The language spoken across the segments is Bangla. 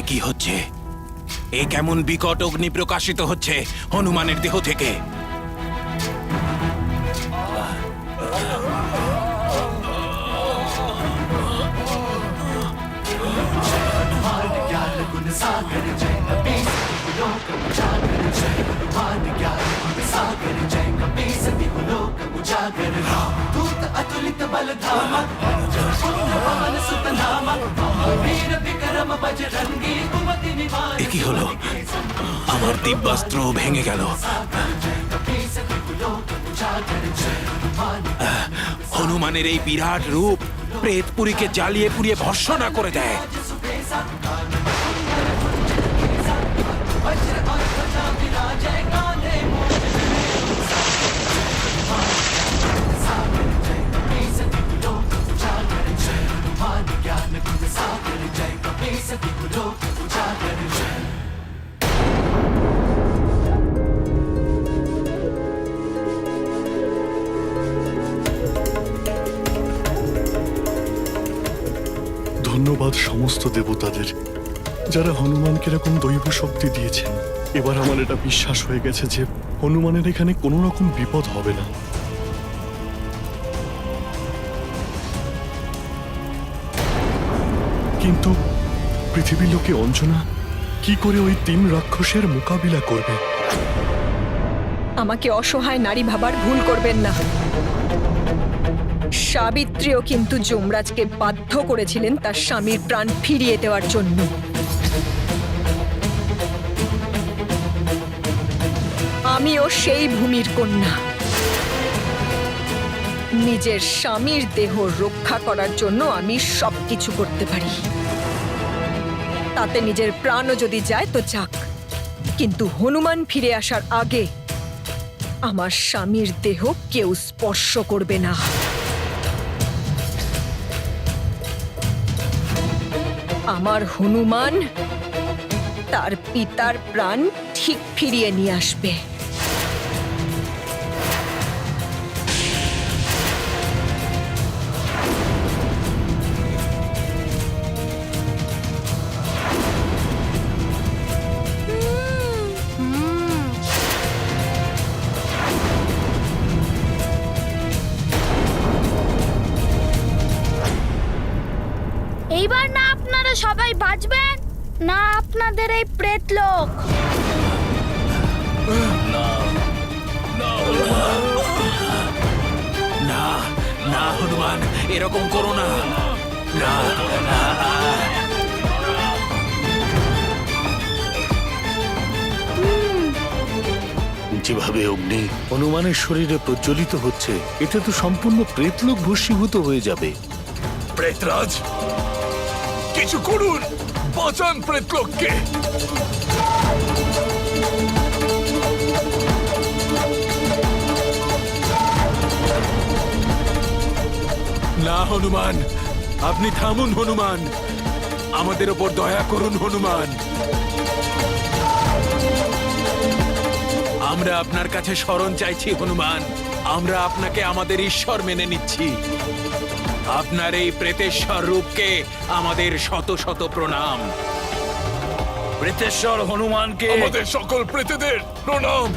কি হচ্ছে? এ কেমন বিকট অগ্নি প্রকাশিত হচ্ছে হনুমানের দেহ থেকে? এ কি হলো? আমার দিব্যাস্ত্র ভেঙে গেল। হনুমানের এই বিরাট রূপ প্রেতপুরীকে জ্বালিয়ে পুড়িয়ে ভস্ম না করে দেয়। ধন্যবাদ সমস্ত দেবতাদের, যারা হনুমানকে এরকম দৈব শক্তি দিয়েছেন। এবার আমার এটা বিশ্বাস হয়ে গেছে যে হনুমানের এখানে কোনো রকম বিপদ হবে না। কিন্তু পৃথিবীর লোকে অঞ্জনা কি করে ওই 3 রাক্ষসের মোকাবিলা করবে? আমাকে অসহায় নারী ভাবার ভুল করবেন না। সাবিত্রীও কিন্তু যমরাজকে বাধ্য করেছিলেন তার স্বামীর প্রাণ ফিরিয়ে দেওয়ার জন্য। আমিও সেই ভূমির কন্যা। নিজের স্বামীর দেহ রক্ষা করার জন্য আমি সবকিছু করতে পারি। তাতে নিজের প্রাণও যদি যায় তো যাক, কিন্তু হনুমান ফিরে আসার আগে আমার স্বামীর দেহ কেউ স্পর্শ করবে না। আমার হনুমান তার পিতার প্রাণ ঠিক ফিরিয়ে নিয়ে আসবে। এইবার না আপনারা সবাই বাঁচবেন, না আপনাদের এই প্রেতলোক। না না হনুমান, এরকম করো না। না, যেভাবে অগ্নি হনুমানের শরীরে প্রজ্বলিত হচ্ছে, এতে তো সম্পূর্ণ প্রেতলোক ভস্মীভূত হয়ে যাবে। প্রেতরাজ, কিছু করুন, বাঁচান প্রেতলোককে। না হনুমান, আপনি থামুন হনুমান, আমাদের ওপর দয়া করুন হনুমান। আমরা আপনার কাছে শরণ চাইছি হনুমান। আমরা আপনাকে আমাদের ঈশ্বর মেনে নিচ্ছি। আপনার এই প্রেতেশ্বর রূপকে আমাদের শত শত প্রণাম। প্রেতেশ্বর হনুমানকে আমাদের সকল প্রেতেদের প্রণাম।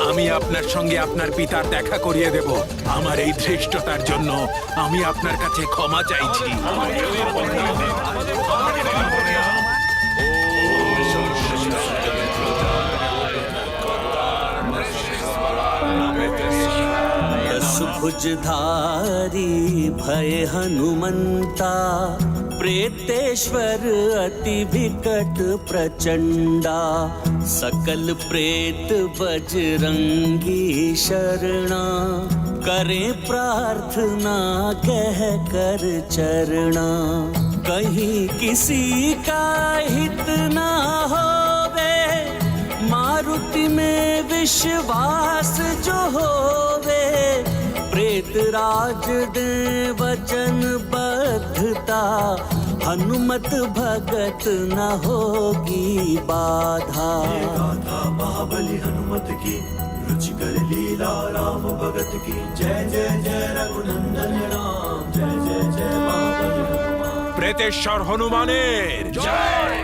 আমি আপনার সঙ্গে আপনার পিতার দেখা করিয়ে দেব। আমার এই ধৃষ্টতার জন্য আমি আপনার কাছে ক্ষমা চাইছি। भुजधारी भय हनुमंता, प्रेतेश्वर अति विकट प्रचंडा, सकल प्रेत बजरंगी शरणा, करे प्रार्थना कह कर चरणा, कहीं किसी का हित ना होवे, मारुति में विश्वास जो होवे, प्रेतराज दे वचन बद्धता, हनुमत भगत न होगी बाधा। महाबली हनुमत की रुचिकर लीला राम भगत की जय जय जय रघुनंदन राम जय जय जय महाबली हनुमान। প্রেতেশ্বর হনুমানের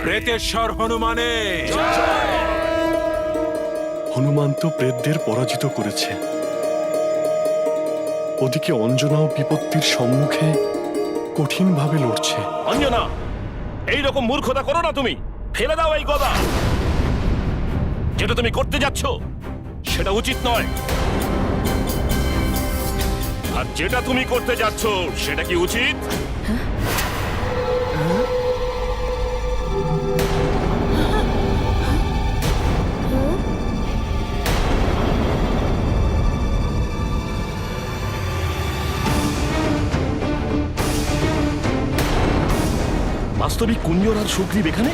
প্রেতেশ্বর হনুমানের হনুমান তো প্রেতদের পরাজিত করেছে, ওদিকে অঞ্জনাও বিপত্তির সম্মুখে কঠিনভাবে লড়ছে। অঞ্জনা, এইরকম মূর্খতা করো না, তুমি ফেলে দাও এই গদা। যেটা তুমি করতে যাচ্ছ সেটা উচিত নয়, আর যেটা তুমি করতে যাচ্ছ সেটা কি উচিত? বাস্তবিক কুঞ্জর আর সুগ্রীব এখানে?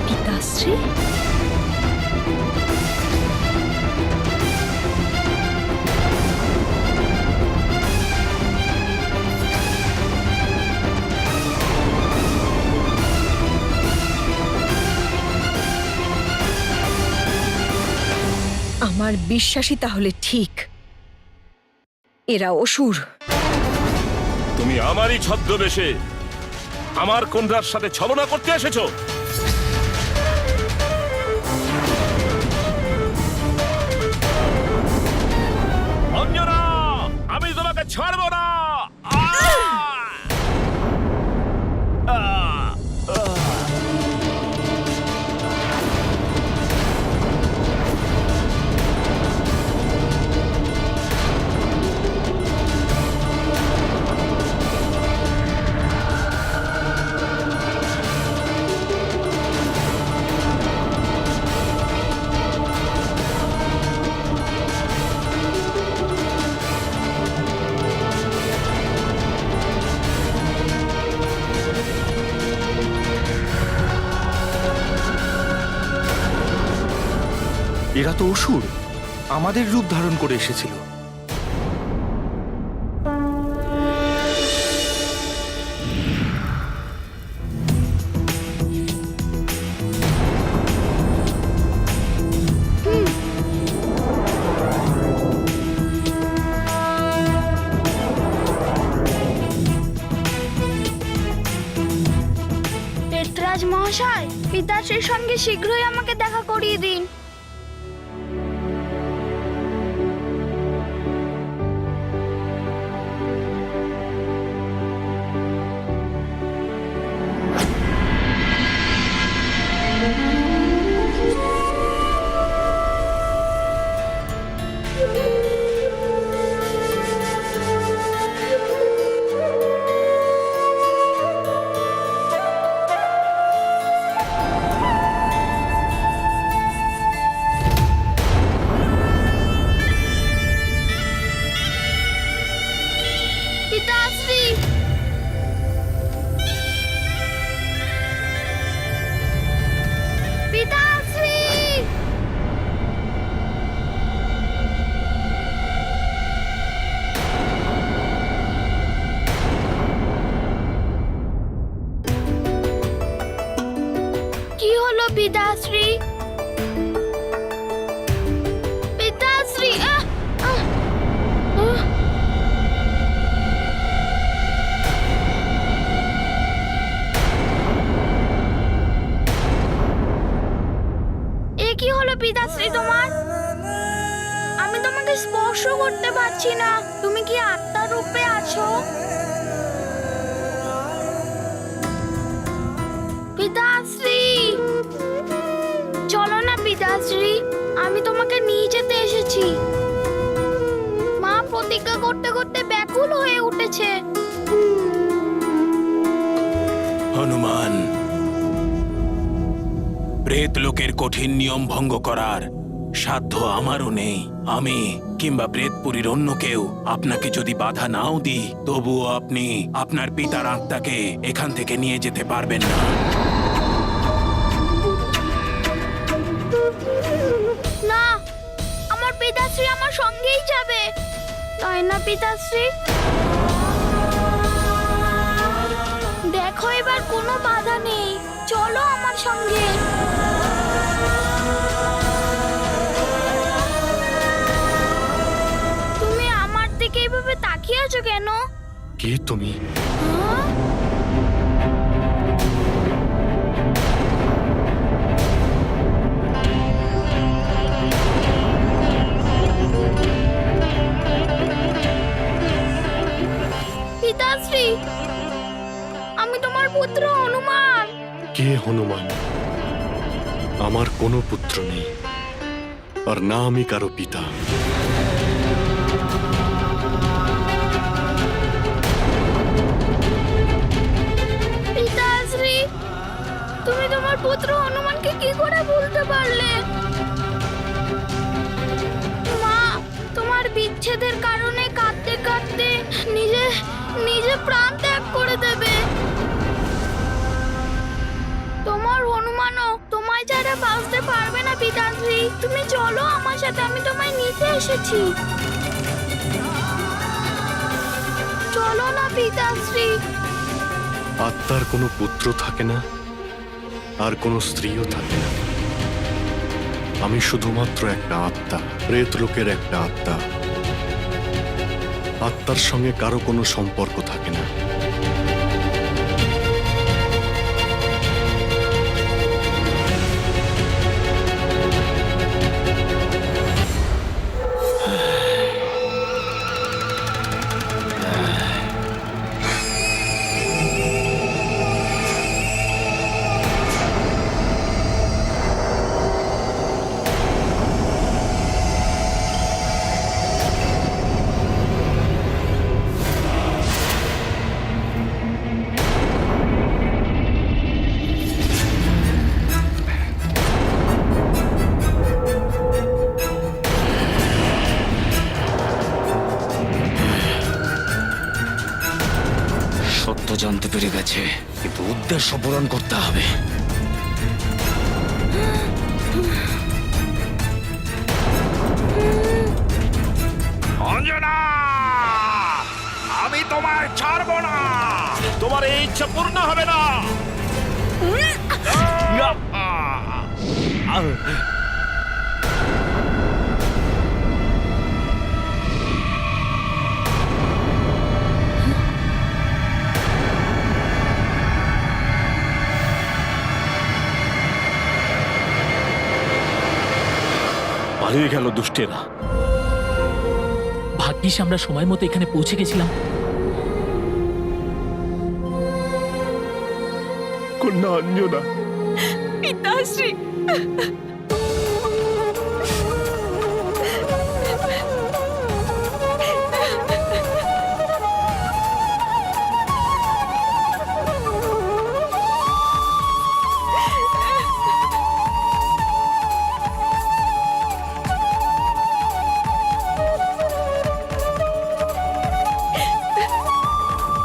পিতাশ্রী, আমার বিশ্বাসই তাহলে ঠিক, এরা অসুর। তুমি আমারই ছদ্মবেশে আমার কন্যার সাথে ছলনা করতে এসেছো। অঞ্জনা, আমি তোমাকে ছাড়বো না। এরা তো অসুর, আমাদের রূপ ধারণ করে এসেছিল। পেতরাজ মহাশয়, পিতাশ্রীর সঙ্গে শীঘ্রই আমাকে দেখা করিয়ে দিন। পিতাশ্রী, পিতাশ্রী, কি হলো পিতাশ্রী? পিতাশ্রী, আহ আহ আহ কি হলো পিতাশ্রী তোমার? আমি তোমাকে স্পর্শ করতে পারছি না, তুমি কি আত্মার রূপে আছো? পিতাশ্রী, চলো না পিতাশ্রী, আমি তোমাকে নিয়ে যেতে এসেছি। মা প্রতিজ্ঞা করতে করতে ব্যাকুল হয়ে উঠেছে। হনুমান, প্রেত লোকের কঠিন নিয়ম ভঙ্গ করার সাধ্য আমারও নেই। আমি কিংবা প্রেতপুরীর অন্য কেউ আপনাকে যদি বাধা নাও দিই, তবুও আপনি আপনার পিতার আত্মাকে এখান থেকে নিয়ে যেতে পারবেন না। না, আমার পিতাশ্রী আমার সঙ্গেই যাবে, তাই না পিতাশ্রী? দেখো এবার কোনো বাধা নেই, চলো আমার সঙ্গে। তুমি আমার দিকে এইভাবে তাকিয়ে আছো কেন? কে তুমি? হ্যাঁ? পিতাশ্রী, আমি তোমার পুত্র হনুমান। কে হনুমান? আমার কোনো পুত্র নেই, আর না আমি কারো পিতা। পিতাশ্রী, তুমি তোমার পুত্র হনুমানকে কি করে ভুলতে পারলে? মা তোমার বিচ্ছেদের কারণে কাঁদতে কাঁদতে নিজে প্রাণ ত্যাগ করে দেবে। তোমার হনুমানও তোমায় ছাড়া বাঁচতে পারবে না পিতাশ্রী। তুমি চলো আমার সাথে, আমি তোমায় নিতে এসেছি। চলো না পিতাশ্রী। আত্মার কোনো পুত্র থাকে না, আর কোনো স্ত্রীও থাকে না। আমি শুধুমাত্র একটা আত্মা, প্রেত লোকের একটা আত্মা। আত্মার সঙ্গে কারো কোনো সম্পর্ক থাকে না। সত্য জানতে পেরে গেছে, কিন্তু উদ্দেশ্য পূরণ করতে হবে। অঞ্জনা, আমি তোমায় ছাড়বো না। তোমার এই ইচ্ছা পূর্ণ হবে না। পালিয়ে গেল দুষ্টেরা। ভাগ্যিস আমরা সময় মতো এখানে পৌঁছে গেছিলাম। কন্যা অঞ্জনা, পিতাশ্রী,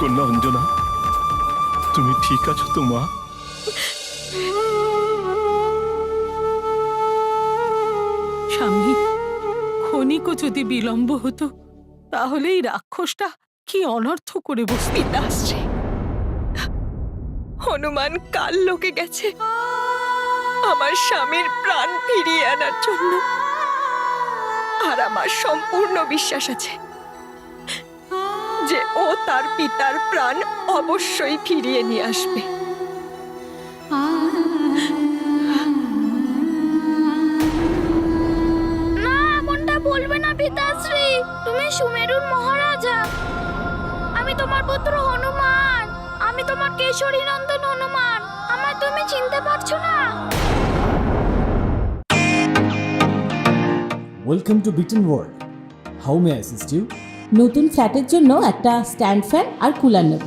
কন্যা অঞ্জনা, তুমি ঠিক আছো তো মা? স্বামী, ক্ষণিকও যদি বিলম্ব হতো তাহলে এই রাক্ষসটা কি অনর্থ করে বসত। পিতাশ্রী, হনুমান কাল লোকে গেছে আমার স্বামীর প্রাণ ফিরিয়ে আনার জন্য, আর আমার সম্পূর্ণ বিশ্বাস আছে যে ও তার পিতার প্রাণ অবশ্যই ফিরিয়ে নিয়ে আসবে। না, এমনটা বলবে না পিতাশ্রী। তুমি সুমেরুর মহারাজা। আমি তোমার পুত্র হনুমান। আমি তোমার কেশরী নন্দন হনুমান। আমায় তুমি চিনতে পারছো না? Welcome to Bitten World. How may I assist you? নতুন ফ্ল্যাটের জন্য একটা স্ট্যান্ড ফ্যান আর কুলার নেব।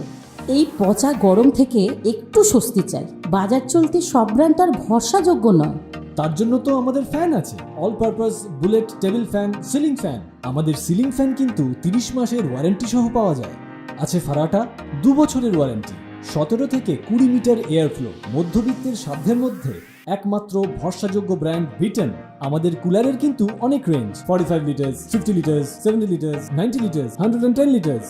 এই পচা গরম থেকে একটু স্বস্তি চাই। বাজার চলতে সব ব্র্যান্ড আর ভরসাযোগ্য নয়। তার জন্য তো আমাদের ফ্যান আছে, all purpose bullet table fan, ceiling fan. আমাদের সিলিং ফ্যান কিন্তু 30 মাসের ওয়ারেন্টি সহ পাওয়া যায়। আছে ফারাটা 2 বছরের ওয়ারেন্টি, 17 থেকে 20 মিটার এয়ার ফ্লো, মধ্যবিত্তের সাধ্যের মধ্যে একমাত্র ভরসাযোগ্য ব্র্যান্ড বিটেন। আমাদের কুলারের কিন্তু অনেক range, 45 litres, 50 litres, 70 litres, 90 litres, 110 litres.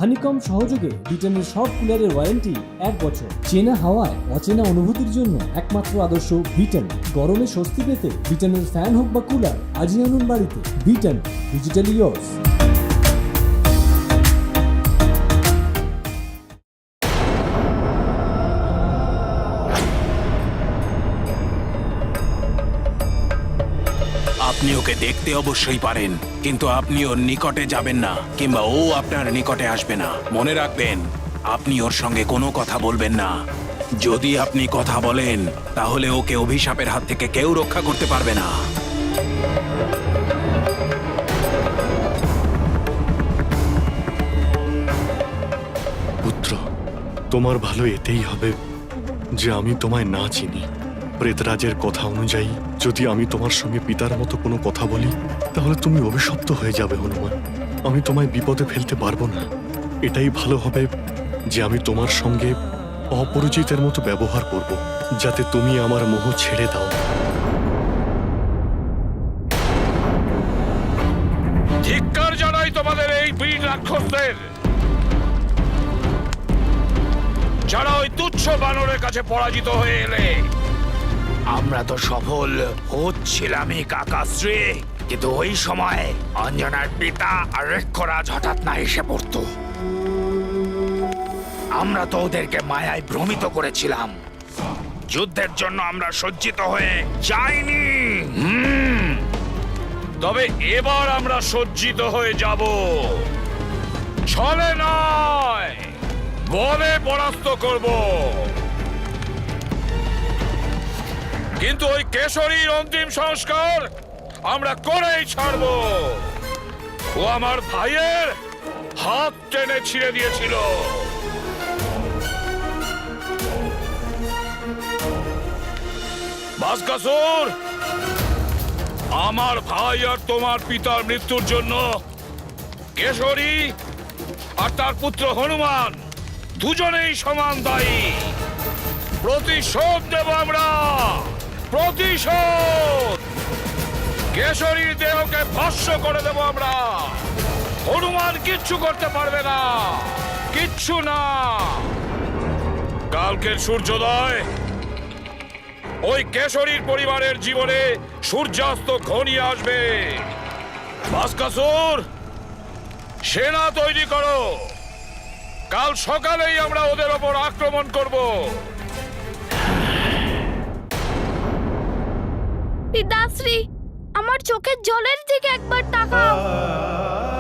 Honeycomb সহযোগে বিটেনের সব কুলারের ওয়ারেন্টি 1 বছর। চেনা হাওয়ায় অচেনা অনুভূতির জন্য একমাত্র আদর্শ বিটেন। গরমে স্বস্তি পেতে বিটেনের ফ্যান হোক বা কুলার, আজই আনুন বাড়িতে। Beaten, digitally years. আপনি ওকে দেখতে অবশ্যই পারেন, কিন্তু আপনি ওর নিকটে যাবেন না, কিংবা ও আপনার নিকটে আসবে না। মনে রাখবেন, আপনি ওর সঙ্গে কোনো কথা বলবেন না। যদি আপনি কথা বলেন, তাহলে ওকে অভিশাপের হাত থেকে কেউ রক্ষা করতে পারবে না। পুত্র, তোমার ভালো এতেই হবে যে আমি তোমায় না চিনি। প্রেতরাজের কথা অনুযায়ী যদি আমি তোমার সঙ্গে পিতার মতো কোনো কথা বলি, তাহলে তুমি অভিশপ্ত হয়ে যাবে হনুমান। আমি তোমায় বিপদে ফেলতে পারবো না। এটাই ভালো হবে যে আমি তোমার সঙ্গে অপরিচিতের মতো ব্যবহার করব, যাতে তুমি আমার মোহ ছেড়ে দাও। ধিক্কার জানাই তোমাদের এই বীর রাক্ষসদের, যারা ওই তুচ্ছ বানরের কাছে পরাজিত হয়ে এলে। আমরা তো সফল হচ্ছিলামই কাকাশ্রী, কিন্তু ওই সময় অঞ্জনার পিতা আর রেক্ষরাজ হঠাৎ না এসে পড়তো। আমরা তো ওদেরকে মায়ায় ভ্রমিত করেছিলাম। যুদ্ধের জন্য আমরা সজ্জিত হয়ে যাইনি। তবে এবার আমরা সজ্জিত হয়ে যাব, ছলে নয়, বলে পরাস্ত করব। কিন্তু ওই কেশরীর অন্তিম সংস্কার আমরা করেই ছাড়ব। ও আমার ভাইয়ের হাত টেনে ছিঁড়ে দিয়েছিল। বাসকাসুর, আমার ভাই আর তোমার পিতার মৃত্যুর জন্য কেশরী আর তার পুত্র হনুমান দুজনেই সমান দায়ী। প্রতিশোধ দেব আমরা, প্রতিশোধ। কেশরীর দেহকে ভস্ম করে দেব আমরা। হনুমান কিচ্ছু করতে পারবে না, কিচ্ছু না। কালকের সূর্যোদয় ওই কেশরীর পরিবারের জীবনে সূর্যাস্ত ঘনিয়ে আসবে। বাসকাসুর, সেনা তৈরি করো। কাল সকালেই আমরা ওদের ওপর আক্রমণ করব। পিতাশ্রী, আমার চোখের জলের দিকে একবার তাকাও।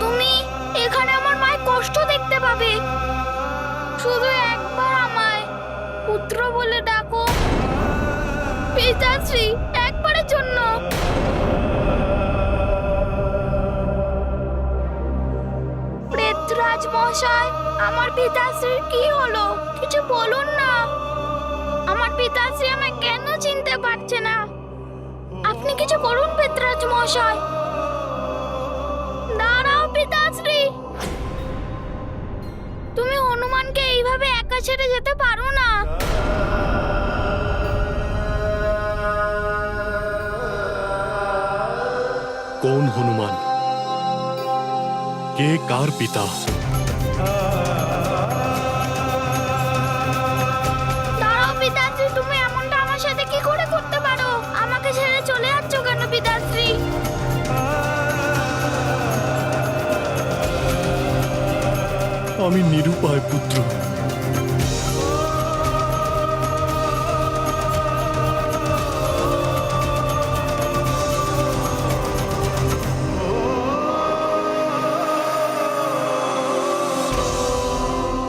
তুমি এখানে আমার মায়ের কষ্ট দেখতে পাবে। শুধু একবার আমায় পুত্র বলে ডাকো পিতাশ্রী, একবারের জন্য। প্রেতরাজ মশাই, আমার পিতাশ্রীর কি হলো? কিছু বলুন না। আমার পিতাশ্রী আমায় কেন চিনতে পারছে না? আপনি কিছু করুন প্রেতরাজ মশাই। দাঁড়াও পিতাশ্রী, তুমি হনুমানকে এইভাবে একা ছেড়ে যেতে পারো না। কোন হনুমান? কে কার পিতা? দাঁড়াও পিতাশ্রী, তুমি এমনটা আমার সাথে কি করে করতে পারো? আমাকে ছেড়ে চলে যাচ্ছ কেন পিতাশ্রী? আমি নিরুপায় পুত্র।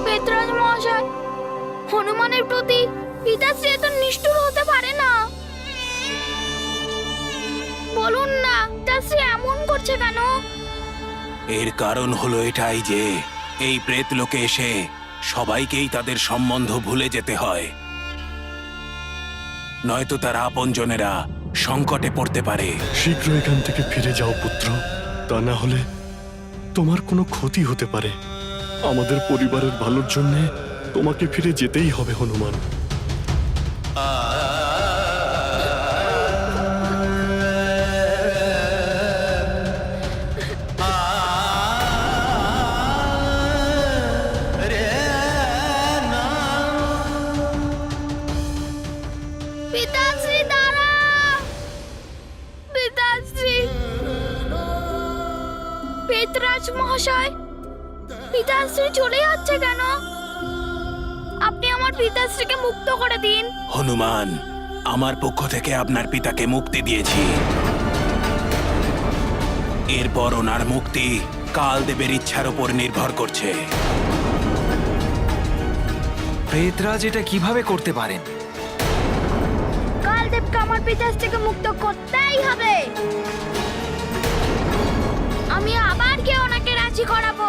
প্রেতরাজ মহাশয়, হনুমানের প্রতি পিতাশ্রী এত নিষ্ঠুর হতে পারে না। বলুন না, পিতাশ্রী এমন করছে কেন? এর কারণ হলো এটাই যে এই প্রেত লোকে এসে সবাইকেই তাদের সম্বন্ধ ভুলে যেতে হয়, নয়তো তার আপনজনেরা সংকটে পড়তে পারে। শীঘ্র এখান থেকে ফিরে যাও পুত্র, তা না হলে তোমার কোনো ক্ষতি হতে পারে। আমাদের পরিবারের ভালোর জন্য তোমাকে ফিরে যেতেই হবে হনুমান। পিতাশ্রী দাঁড়াও! পিতাশ্রী! পেতরাজ মহাশয়, পিতাশ্রী চলে যাচ্ছে কেন? আপনি আমার পিতাশ্রীকে মুক্ত করে দিন। হনুমান, আমার পক্ষ থেকে আপনার পিতাকে মুক্তি দিয়েছি। এরপর ওনার মুক্তি কালদেবের ইচ্ছার উপর নির্ভর করছে। প্রেতরাজ এটা কিভাবে করতে পারেন? কালদেবকে আমার পিতাশ্রীকে মুক্ত করতেই হবে। আমি আবার গিয়ে ওনাকে রাজি করাবো।